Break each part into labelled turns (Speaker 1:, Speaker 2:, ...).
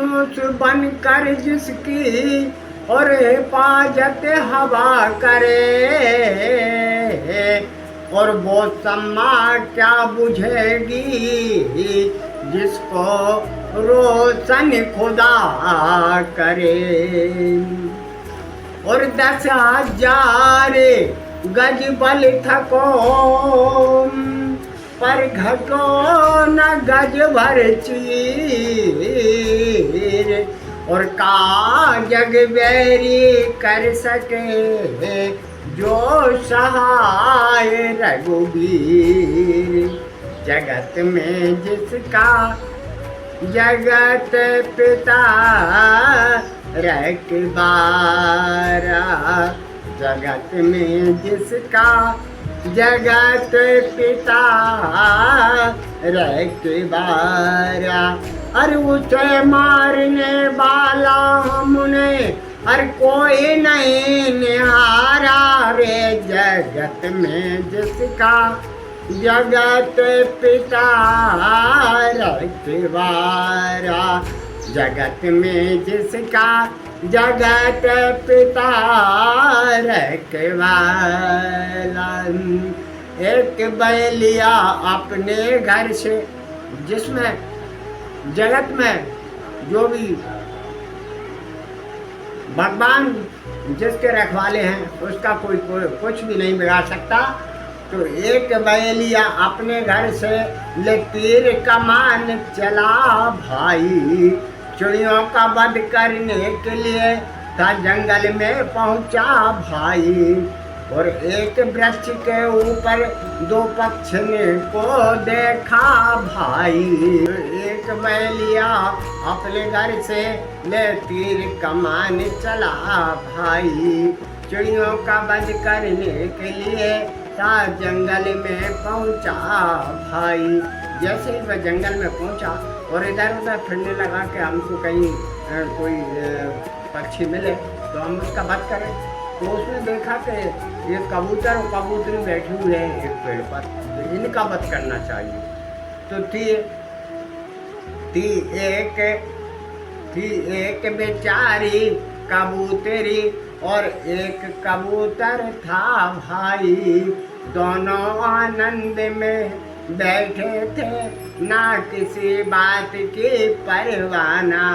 Speaker 1: धनुष बनकर जिसकी और हिफाजत हवा करे, और वो सम्मा क्या बुझेगी जिसको रोशन खुदा करे। और 10,000 गज बल थको पर घटो न गज भर चीर, और का जग बैरी कर सके जो सहाय रघुबीर। जगत में जिसका जगत पिता रखवारा, जगत में जिसका जगत पिता रखवारा। अरे उसे मारने वाला हमने हर कोई नहीं निहारा रे। जगत में जिसका जगत पिता रखवारा, जगत में जिसका जगत पिता रखवाला। एक बैलिया अपने घर से, जिसमें जगत में जो भी भगवान जिसके रखवाले हैं उसका कोई कुछ भी नहीं बिगाड़ सकता। तो एक बैलिया अपने घर से ले तीर कमान चला भाई, चिड़ियों का वध करने के लिए था जंगल में पहुंचा भाई। और एक वृक्ष के ऊपर 2 पक्षी को देखा भाई। एक बैलिया अपने घर से ले तीर कमान चला भाई, चिड़ियों का वध करने के लिए था जंगल में पहुंचा भाई। जैसे ही वह जंगल में पहुंचा और इधर उधर फिरने लगा कि हमको कहीं कोई पक्षी मिले तो हम उसका वध करें। तो उसने देखा कि ये कबूतर और कबूतरी बैठे हुए हैं एक पेड़ पर, तो इनका वध करना चाहिए। तो थी एक बेचारी कबूतरी और एक कबूतर था भाई। दोनों आनंद में बैठे थे ना किसी बात की परवाना।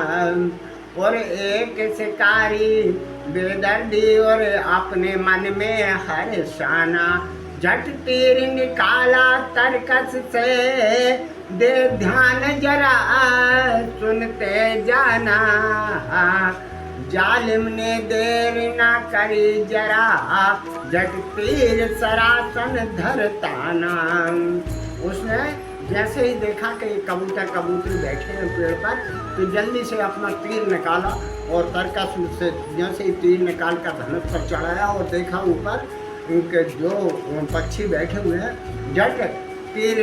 Speaker 1: और एक शिकारी बेदर्दी और अपने मन में हर्षाना, झट तीर निकाला तरकस से, दे ध्यान जरा सुनते जाना। जालिम ने देर ना करी जरा, झट तीर सरासन धरताना। उसने जैसे ही देखा कि कबूतर कबूतरी बैठे हैं पेड़ पर, तो जल्दी से अपना तीर निकाला और तरकस से जैसे ही तीर निकाल कर धनुष पर चढ़ाया और देखा ऊपर उनके जो पक्षी बैठे हुए हैं, झट तीर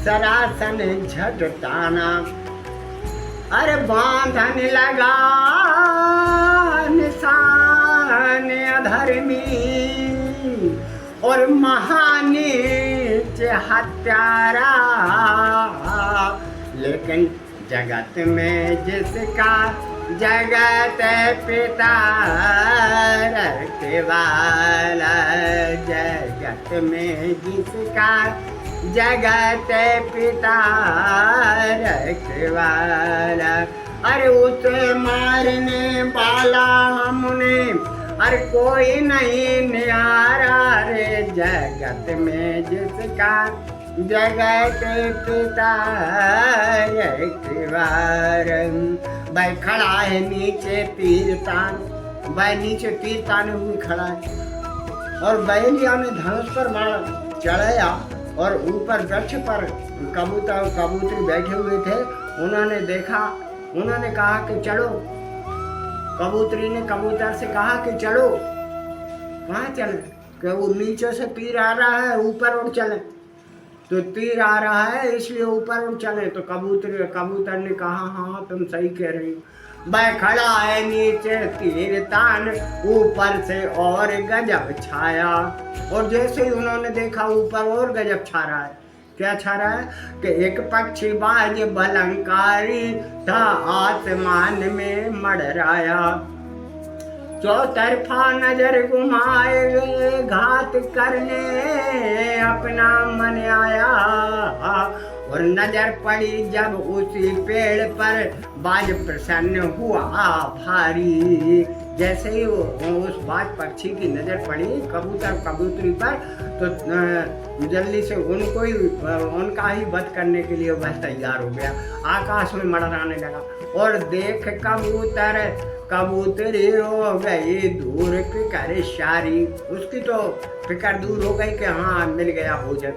Speaker 1: सरासन झटताना। अरे बांधन लगा निशान अधर्मी और महानीच हत्यारा, लेकिन जगत में जिसका जगत पिता रखवाला, जगत में जिसका जगत पिता रखवाला। अरे उसे मारने वाला हमने अरे कोई नहीं निहारा रे। जगत में जिसका जगत पिता रखवाला। भाई खड़ा है नीचे तीर तान, भाई नीचे तीर ताने हुए खड़ा है। और बैलिया ने धनुष पर मार चढ़ाया और ऊपर वृक्ष पर कबूतर और कबूतरी बैठे हुए थे। उन्होंने देखा, उन्होंने कहा कि चलो। कबूतरी ने कबूतर से कहा कि चलो। कहाँ चले? कि वो नीचे से तीर आ रहा है, ऊपर उड़ चले। तो तीर आ रहा है इसलिए ऊपर उड़ चले। तो कबूतर ने कहा हाँ तुम सही कह रही हो। मैं खड़ा है नीचे तीर तान, ऊपर से और गजब छाया। और जैसे ही उन्होंने देखा ऊपर और गजब छा रहा है, क्या छा रहा है कि एक पक्षी बाज बलंकारी था आसमान में मड़राया, चौतरफा नजर घुमाए गए घात करने अपना मन आया, और नजर पड़ी जब उसी पेड़ पर बाज प्रसन्न हुआ भारी। जैसे ही उस बाज पक्षी की नजर पड़ी कबूतरी पर तो जल्दी से उनको ही उनका ही वध करने के लिए वह तैयार हो गया, आकाश में मंडराने लगा। और देख कबूतरी हो गई दूर फिकर शारी, उसकी तो फिकर दूर हो गई कि हाँ मिल गया भोजन।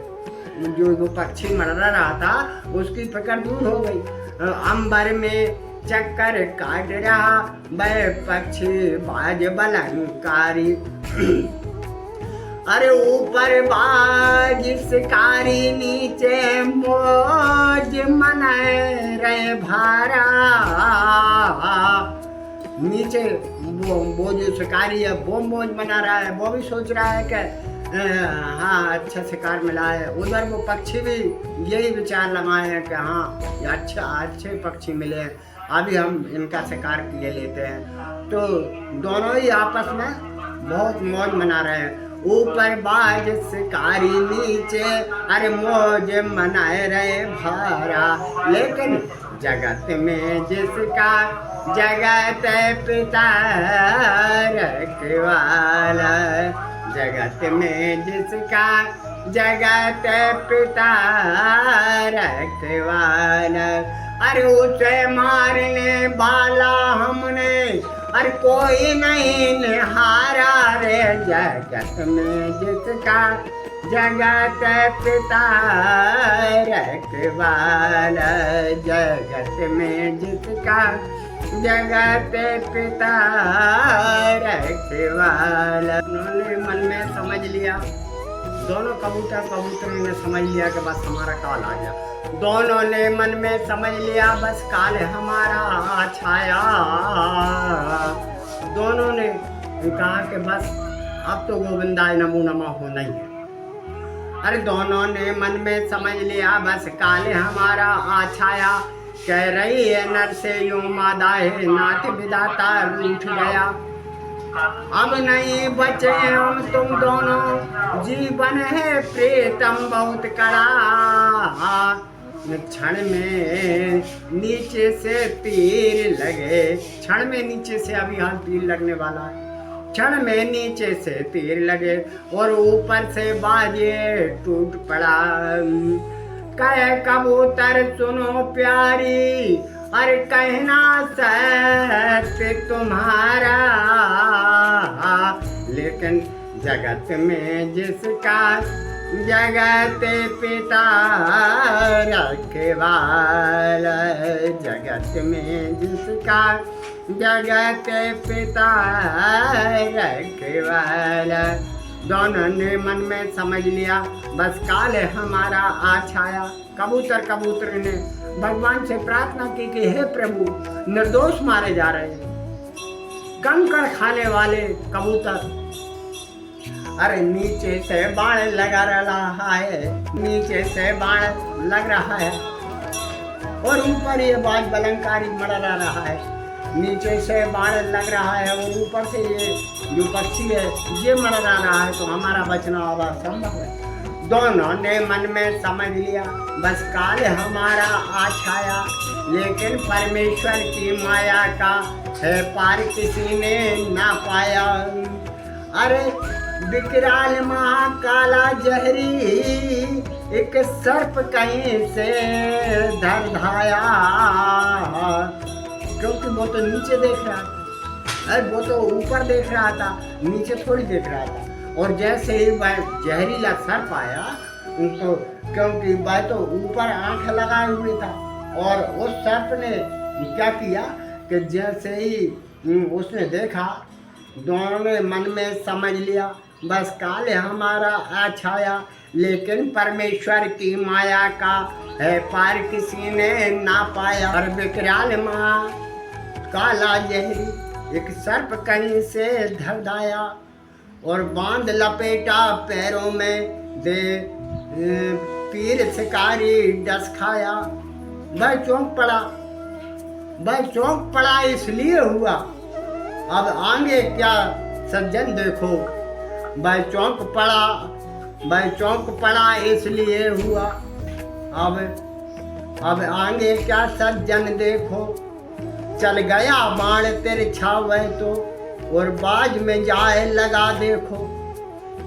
Speaker 1: जो वो पक्षी मरना रहा था उसकी फिकर दूर हो गई। अंबर में चक्कर काट रहा वह पक्षी बाज बलंकारी, अरे ऊपर बाज शिकारी नीचे मौज मनाए रहे भारा। नीचे वो जो शिकारी है वो मौज मना रहा है, वो भी सोच रहा है कि हाँ अच्छा शिकार मिला है। उधर वो पक्षी भी यही विचार लगाए हैं कि हाँ ये अच्छे पक्षी मिले हैं, अभी हम इनका शिकार किए लेते हैं। तो दोनों ही आपस में बहुत मौज मना रहे हैं। ऊपर बाज शिकारी नीचे अरे मौज मनाए रहे भारा, लेकिन जगत में जिसका जगत पिता रखवाला, जगत में जिसका जगत पिता रखवाला, अरे उसे मारने वाला हमने अरे कोई नहीं निहारा रे। जगत में जिसका जगत पिता रखवाला, जगत में जिसका जगत पिता रखवाला। उन्होंने मन में समझ लिया, दोनों कबूतरों ने समझ लिया कि बस हमारा काल आ गया। दोनों ने मन में समझ लिया बस काल हमारा छाया। दोनों ने कहा कि बस अब तो गोविंदाय नमो नमः होना ही है। अरे दोनों ने मन में समझ लिया बस काल हमारा आछाया। कह रही है नर से यूं मादा है नाथ विदाता रूठ गया, अब नहीं बचे हम तुम दोनों जीवन है प्रीतम बहुत कड़ा। क्षण में नीचे से तीर लगे, क्षण में नीचे से अभी हाल तीर लगने वाला है। क्षण में नीचे से तीर लगे और ऊपर से बाजे टूट पड़ा। कहे कबूतर सुनो प्यारी अरे कहना सत्य तुम्हारा, लेकिन जगत में जिसका जगत पिता रखवाला, जगत में जिसका जगत पिता रखवाला। दोनों ने मन में समझ लिया बस काल हमारा आछाया। कबूतर ने भगवान से प्रार्थना की कि हे प्रभु निर्दोष मारे जा रहे हैं, कंकड़ खाने वाले कबूतर। अरे नीचे से बाण लगा रहा है, नीचे से बाण लग रहा है और ऊपर ये बाज बलंकारी मड़ा रहा है। नीचे से बाण लग रहा है और ऊपर से ये जो पक्षी है ये मड़ा रहा है, तो हमारा बचना अब असंभव है। दोनों ने मन में समझ लिया बस काल हमारा आछाया, लेकिन परमेश्वर की माया का है पार किसी ने ना पाया। अरे विकराल महाकाला जहरी एक सर्प कहीं से धरधाया, क्योंकि वो तो नीचे देख रहा था, अरे वो तो ऊपर देख रहा था, नीचे थोड़ी देख रहा था। और जैसे ही वह जहरीला सर्प आया तो क्योंकि वह तो ऊपर आंख लगाए हुए था, और उस सर्प ने क्या किया कि जैसे ही उसने देखा, दोनों ने मन में समझ लिया बस काल हमारा आछाया, लेकिन परमेश्वर की माया का है पार किसी ने ना पाया। और विकराल काला जहरी एक सर्प कहीं से धरदाया और बांध लपेटा पैरों में दे पीर शिकारी डस खाया। भाई चौंक पड़ा, भाई चौंक पड़ा इसलिए हुआ, अब आगे क्या सज्जन देखो। भाई चौंक पड़ा, भाई चौंक पड़ा इसलिए हुआ, अब आगे क्या सज्जन देखो। चल गया बाण तिरछा वह तो, और बाज में जाए लगा देखो।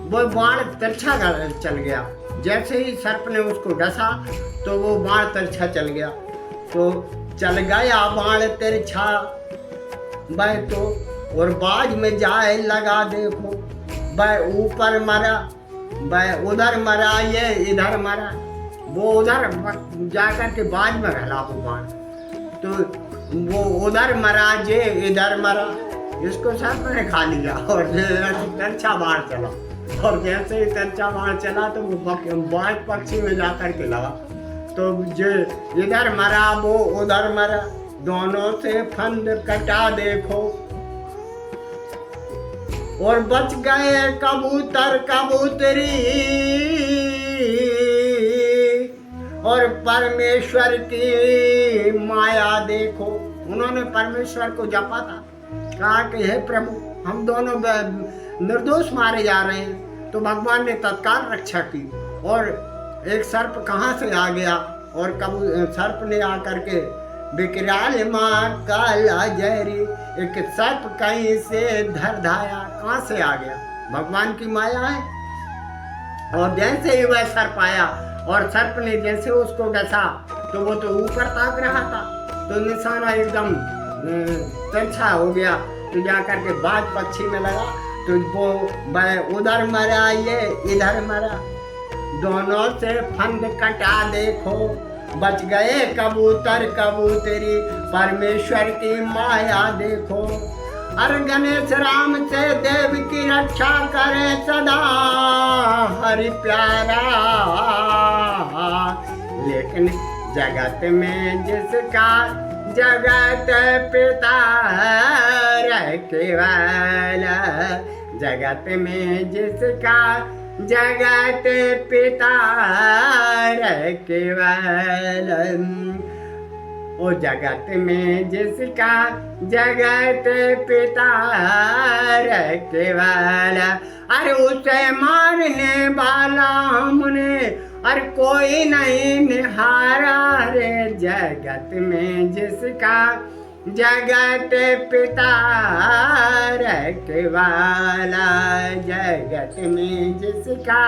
Speaker 1: वो बाण तिरछा चल गया, जैसे ही सर्प ने उसको डसा तो वो बाण तिरछा चल गया। तो चल गया बाण तिरछा वह तो, और बाज में जाए लगा देखो। वह ऊपर मरा, वह उधर मरा, ये इधर मरा। वो उधर जाकर के बाज में घला वो बाण, तो वो उधर मरा, जे इधर मरा। इसको सर्प ने खा लिया और तिरछा बाण चला, और जैसे ही तिरछा बाण चला तो वो बाज पक्षी में जाकर के लगा। तो जो इधर मरा वो उधर मरा, दोनों से फंद कटा देखो। और बच गए कबूतर कबूतरी, और परमेश्वर की माया देखो। उन्होंने परमेश्वर को जपा था, कहा कि हे प्रभु हम दोनों निर्दोष मारे जा रहे हैं। तो भगवान ने तत्काल रक्षा की, और एक सर्प कहाँ से आ गया, और सर्प ने आकर के विकराल माँ काला जहरी, एक सर्प कहीं से धर धाया। कहाँ से आ गया, भगवान की माया है। और जैसे ही वह सर्प आया और सर्प ने जैसे उसको डसा तो वो तो ऊपर ताक रहा था, तो निशाना एकदम तिरछा हो गया। तो जाकर के बाज पक्षी में लगा, तो वो वह उधर मरा, ये इधर मरा, दोनों से फंद कटा देखो। बच गए कबूतर कबूतरी, परमेश्वर की माया देखो। अरे गणेश राम से देव की रक्षा करे सदा हरि प्यारा, लेकिन जगत में जिसका जगत पिता रखे वाला, जगत में जिसका जगत पिता रखे वाला, ओ जगत में जिसका जगत पिता रखे वाला। अरे उसे मारने वाला हमने, अरे कोई नहीं निहारा रे, जगत में जिसका जगत पिता रखे वाला, जगत में जिसका